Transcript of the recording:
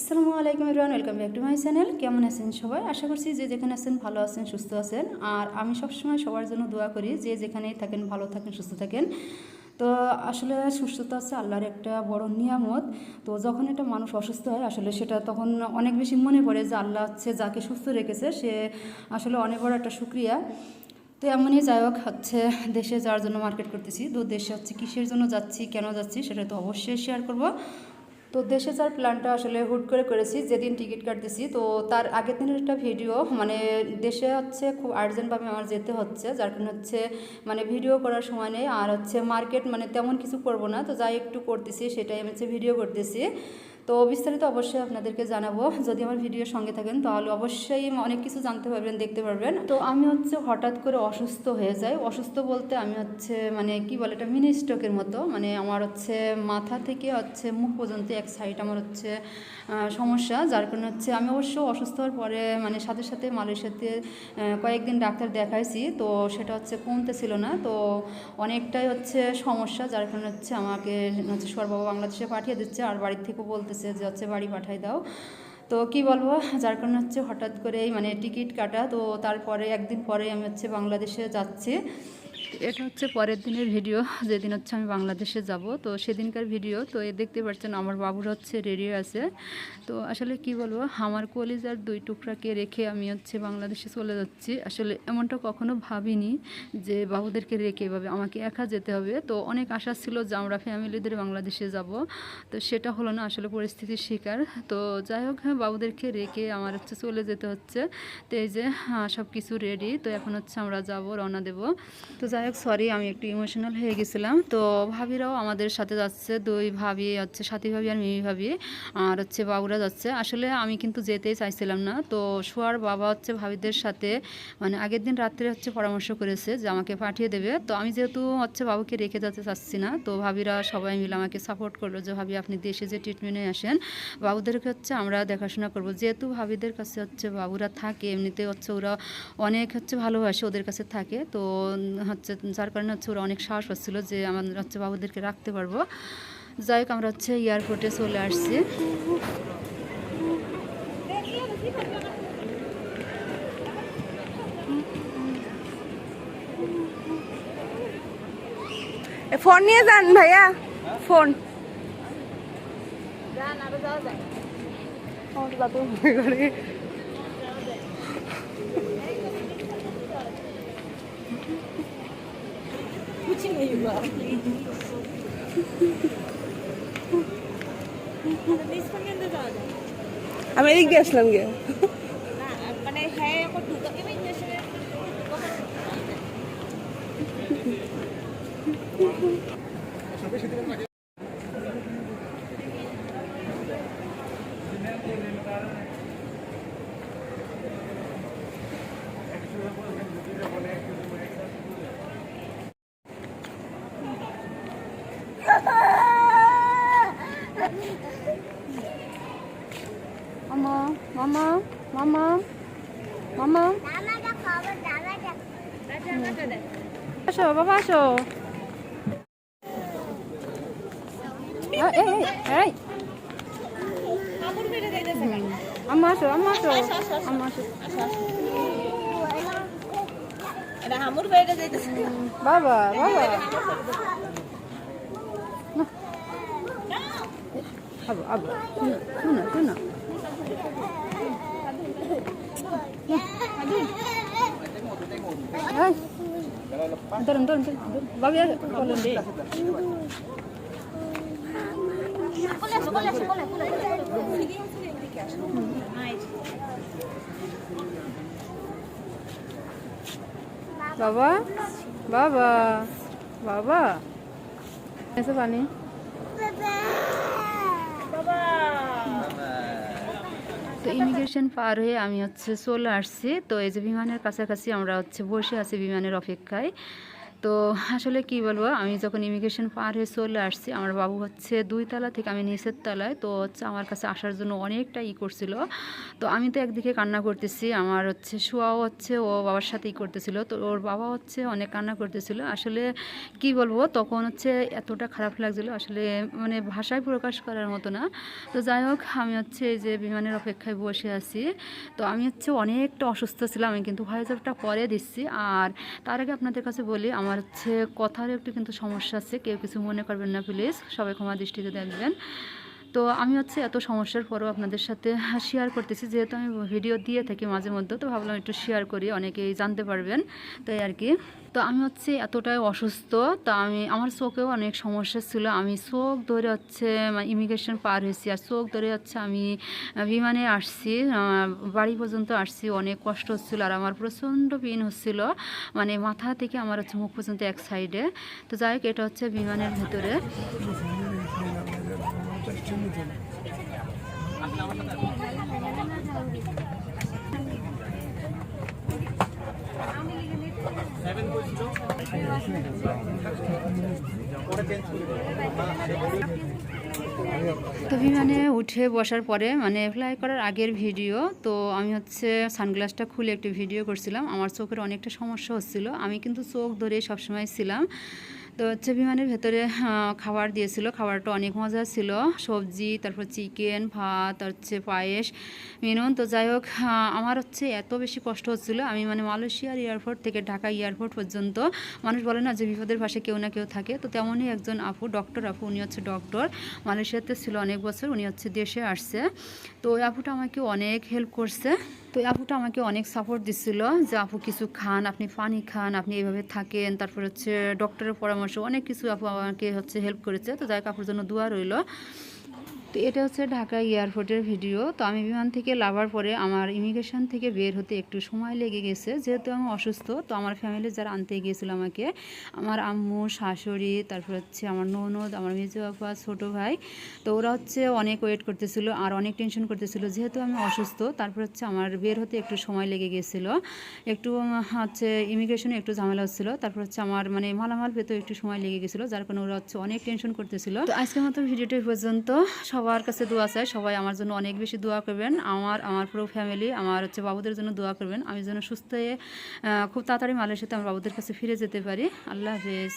আসসালামু আলাইকুম everyone, welcome back to my channel. কেমন আছেন সবাই? আশা করছি যে যেখানে আছেন ভালো আছেন, সুস্থ আছেন। আর আমি সবসময় সবার জন্য দোয়া করি যে যেখানেই থাকেন ভালো থাকেন, সুস্থ থাকেন। তো আসলে সুস্থতা হচ্ছে আল্লাহর একটা বড় নিয়ামত। তো যখন একটা মানুষ অসুস্থ হয় আসলে সেটা তখন অনেক বেশি মনে পড়ে যে আল্লাহ হচ্ছে যাকে সুস্থ রেখেছে সে আসলে অনেক বড় একটা শুকরিয়া। তো এমনই যাই হোক হচ্ছে দেশে যাওয়ার জন্য মার্কেট করতেছি। তো দেশে হচ্ছে কিসের জন্য যাচ্ছি, কেন যাচ্ছি সেটা তো অবশ্যই শেয়ার করব। তো দেশে যাওয়ার প্ল্যানটা আসলে হুট করে করেছি যেদিন টিকিট কাটতেছি। তো তার আগের দিনের একটা ভিডিও মানে দেশে হচ্ছে খুব আর্জেন্টভাবে আমার যেতে হচ্ছে, যার কারণে হচ্ছে মানে ভিডিও করার সময় নেই। আর হচ্ছে মার্কেট মানে তেমন কিছু করব না, তো যাই একটু করতেছি সেটাই আমি হচ্ছে ভিডিও করতেছি। তো বিস্তারিত অবশ্যই আপনাদেরকে জানাবো। যদি আমার ভিডিওর সঙ্গে থাকেন তাহলে অবশ্যই অনেক কিছু জানতে পারবেন, দেখতে পারবেন। তো আমি হচ্ছে হঠাৎ করে অসুস্থ হয়ে যাই। অসুস্থ বলতে আমি হচ্ছে মানে কি বলে এটা মিনি স্ট্রোকের মতো, মানে আমার হচ্ছে মাথা থেকে হচ্ছে মুখ পর্যন্ত এক সাইড আমার হচ্ছে সমস্যা, যার কারণে হচ্ছে আমি অবশ্য অসুস্থ হওয়ার পরে মানে সাথে সাথে মালয়েশিয়াতে কয়েকদিন ডাক্তার দেখাইছি। তো সেটা হচ্ছে কমতেছিল না, তো অনেকটাই হচ্ছে সমস্যা, যার কারণে হচ্ছে আমাকে হচ্ছে বাবা বাংলাদেশে পাঠিয়ে দিচ্ছে। আর বাড়ির থেকেও বলতেছে যে হচ্ছে বাড়ি পাঠাই দাও। তো কি বলবো, যার কারণে হচ্ছে হঠাৎ করেই মানে টিকিট কাটা। তো তারপরে একদিন পরে আমি হচ্ছে বাংলাদেশে যাচ্ছি। এটা হচ্ছে পরের দিনের ভিডিও, যেদিন হচ্ছে আমি বাংলাদেশে যাব। তো সেদিনকার ভিডিও। তো দেখতে পাচ্ছেন আমার বাবুরা হচ্ছে রেডি আছে। তো আসলে কি বলবো, আমার কলিজার দুই টুকরাকে রেখে আমি হচ্ছে বাংলাদেশে চলে যাচ্ছি। আসলে এমনটা কখনো ভাবিনি যে বাবুদেরকে রেখে এভাবে আমাকে একা যেতে হবে। তো অনেক আশা ছিল যে আমরা ফ্যামিলিদের বাংলাদেশে যাব, তো সেটা হলো না, আসলে পরিস্থিতির শিকার। তো যাই হোক, হ্যাঁ বাবুদেরকে রেখে আমার হচ্ছে চলে যেতে হচ্ছে। তো এই যে সব কিছু রেডি, তো এখন হচ্ছে আমরা যাব, রওনা দেব। তো যাই হোক সরি, আমি একটু ইমোশনাল হয়ে গেছিলাম। তো ভাবিরাও আমাদের সাথে যাচ্ছে, দুই ভাবি হচ্ছে সাথী ভাবি আর মিমি ভাবি, আর হচ্ছে বাবুরা যাচ্ছে। আসলে আমি কিন্তু যেতেই চাইছিলাম না। তো সোয়ার বাবা হচ্ছে ভাবিদের সাথে মানে আগের দিন রাত্রে হচ্ছে পরামর্শ করেছে যে আমাকে পাঠিয়ে দেবে। তো আমি যেহেতু হচ্ছে বাবুকে রেখে যেতে চাচ্ছি না, তো ভাবিরা সবাই মিলে আমাকে সাপোর্ট করলো যে ভাবি আপনি দেশে যে ট্রিটমেন্টে আসেন, বাবুদেরকে হচ্ছে আমরা দেখাশোনা করব। যেহেতু ভাবিদের কাছে হচ্ছে বাবুরা থাকে, এমনিতে হচ্ছে ওরা অনেক হচ্ছে ভালোবাসে, ওদের কাছে থাকে। তো হচ্ছে যার কারণে হচ্ছে ওরা অনেক সাহস পাচ্ছিল যে আমাদের হচ্ছে বাবুদেরকে রাখতে পারবো। যাই হোক আমরা হচ্ছে এয়ারপোর্টে চলে আসছি। ফোন নিয়ে যান ভাইয়া, ফোন আমি এদিক দিয়ে আসলাম গিয়ে। মামা মামা মামা মামা আসো বাবা আসো। আম্মা আসো, আম্মা আসো, আম্মা আসো। বাবা বাবা আবু আবু শোনো শোনো। ধরুন ধরুন বাবু বলেন রে। বাবা বাবা বাবা এসে পানি। তো ইমিগ্রেশন পার হয়ে আমি হচ্ছে চলে আসছি। তো এই যে বিমানের কাছাকাছি আমরা হচ্ছে বসে আছি বিমানের অপেক্ষায়। তো আসলে কি বলবো, আমি যখন ইমিগ্রেশন পার হয়ে চলে আসছি, আমার বাবু হচ্ছে 2 তলা থেকে আমি নিচের তলায়, তো হচ্ছে আমার কাছে আসার জন্য অনেকটা করছিল। তো আমি তো একদিকে কান্না করতেছি, আমার হচ্ছে শোয়াও হচ্ছে ও বাবার সাথেই করতেছিল, তো ওর বাবা হচ্ছে অনেক কান্না করতেছিল। আসলে কি বলবো, তখন হচ্ছে এতটা খারাপ লাগছিল, আসলে মানে ভাষায় প্রকাশ করার মতো না। তো যাই হোক, আমি হচ্ছে এই যে বিমানের অপেক্ষায় বসে আছি। তো আমি হচ্ছে অনেকটা অসুস্থ ছিলাম, আমি কিন্তু ভয়েস ওভারটা পরে দিচ্ছি। আর তার আগে আপনাদের কাছে বলি, আমার হচ্ছে কথার একটু কিন্তু সমস্যা আছে, কেউ কিছু মনে করবেন না প্লিজ, সবাই ক্ষমা দৃষ্টিতে দেখবেন। তো আমি হচ্ছে এত সমস্যার পরেও আপনাদের সাথে শেয়ার করতেছি, যেহেতু আমি ভিডিও দিয়ে থাকি মাঝে মধ্যে, তো ভাবলাম একটু শেয়ার করি, অনেকেই জানতে পারবেন, তাই আর কি। তো আমি হচ্ছে এতটাই অসুস্থ, তো আমার চোখেও অনেক সমস্যা ছিল। আমি চোখ ধরে হচ্ছে ইমিগ্রেশন পার হয়েছি, আর চোখ ধরে হচ্ছে আমি বিমানে আসছি, বাড়ি পর্যন্ত আসছি। অনেক কষ্ট হচ্ছিল, আর আমার প্রচণ্ড পেন হচ্ছিল, মানে মাথা থেকে আমার হচ্ছে মুখ পর্যন্ত এক সাইডে। তো যাই হোক, এটা হচ্ছে বিমানের ভেতরে। তো বিমানে উঠে বসার পরে মানে ফ্লাই করার আগের ভিডিও, তো আমি হচ্ছে সানগ্লাসটা খুলে একটু ভিডিও করছিলাম। আমার চোখের অনেকটা সমস্যা হচ্ছিল, আমি কিন্তু চোখ ধরে সবসময় ছিলাম। তো হচ্ছে বিমানের ভেতরে খাবার দিয়েছিল, খাবারটা অনেক মজা ছিল, সবজি, তারপর চিকেন, ভাত, হচ্ছে পায়েস, মিনুন। তো যাই হোক, আমার হচ্ছে এত বেশি কষ্ট হচ্ছিল, আমি মানে মালয়েশিয়ার এয়ারপোর্ট থেকে ঢাকা এয়ারপোর্ট পর্যন্ত, মানুষ বলে না যে বিপদের পাশে কেউ না কেউ থাকে, তো তেমনই একজন আপু, ডক্টর আপু, উনি হচ্ছে ডক্টর, মালয়েশিয়াতে ছিল অনেক বছর, উনি হচ্ছে দেশে আসছে। তো ওই আপুটা আমাকে অনেক হেল্প করছে, তো এই আপুটা আমাকে অনেক সাপোর্ট দিচ্ছিল যে আপু কিছু খান, আপনি পানি খান, আপনি এইভাবে থাকেন, তারপর হচ্ছে ডক্টরের পরামর্শ, অনেক কিছু আপু আমাকে হচ্ছে হেল্প করেছে। তো যাই হোক, আপুর জন্য দোয়া রইল। তো এটা হচ্ছে ঢাকা এয়ারপোর্টের ভিডিও। তো আমি বিমান থেকে নামার পরে আমার ইমিগ্রেশন থেকে বের হতে একটু সময় লেগে গেছে, যেহেতু আমি অসুস্থ। তো আমার ফ্যামিলির যারা আনতে গিয়েছিল আমাকে, আমার আম্মু, শাশুড়ি, তারপর হচ্ছে আমার ননদ, আমার মেজো আপা, ছোটো ভাই, তো ওরা হচ্ছে অনেক ওয়েট করতেছিল আর অনেক টেনশন করতেছিল, যেহেতু আমি অসুস্থ। তারপর হচ্ছে আমার বের হতে একটু সময় লেগে গেছিল, একটু হচ্ছে ইমিগ্রেশনে একটু ঝামেলা হচ্ছিল। তারপর হচ্ছে আমার মানে মালামাল পেতেও একটু সময় লেগে গেছিলো, যার কারণে ওরা হচ্ছে অনেক টেনশন করতেছিল। তো আজকের মতো ভিডিওটা এই পর্যন্ত। সবার কাছে দোয়া চাই, সবাই আমার জন্য অনেক বেশি দোয়া করবেন, আমার পুরো ফ্যামিলি, আমার হচ্ছে বাবুদের জন্য দোয়া করবেন, আমি যেন সুস্থ হয়ে খুব তাড়াতাড়ি মালয়েশিয়াতে আমার বাবুদের কাছে ফিরে যেতে পারি। আল্লাহ হাফেজ।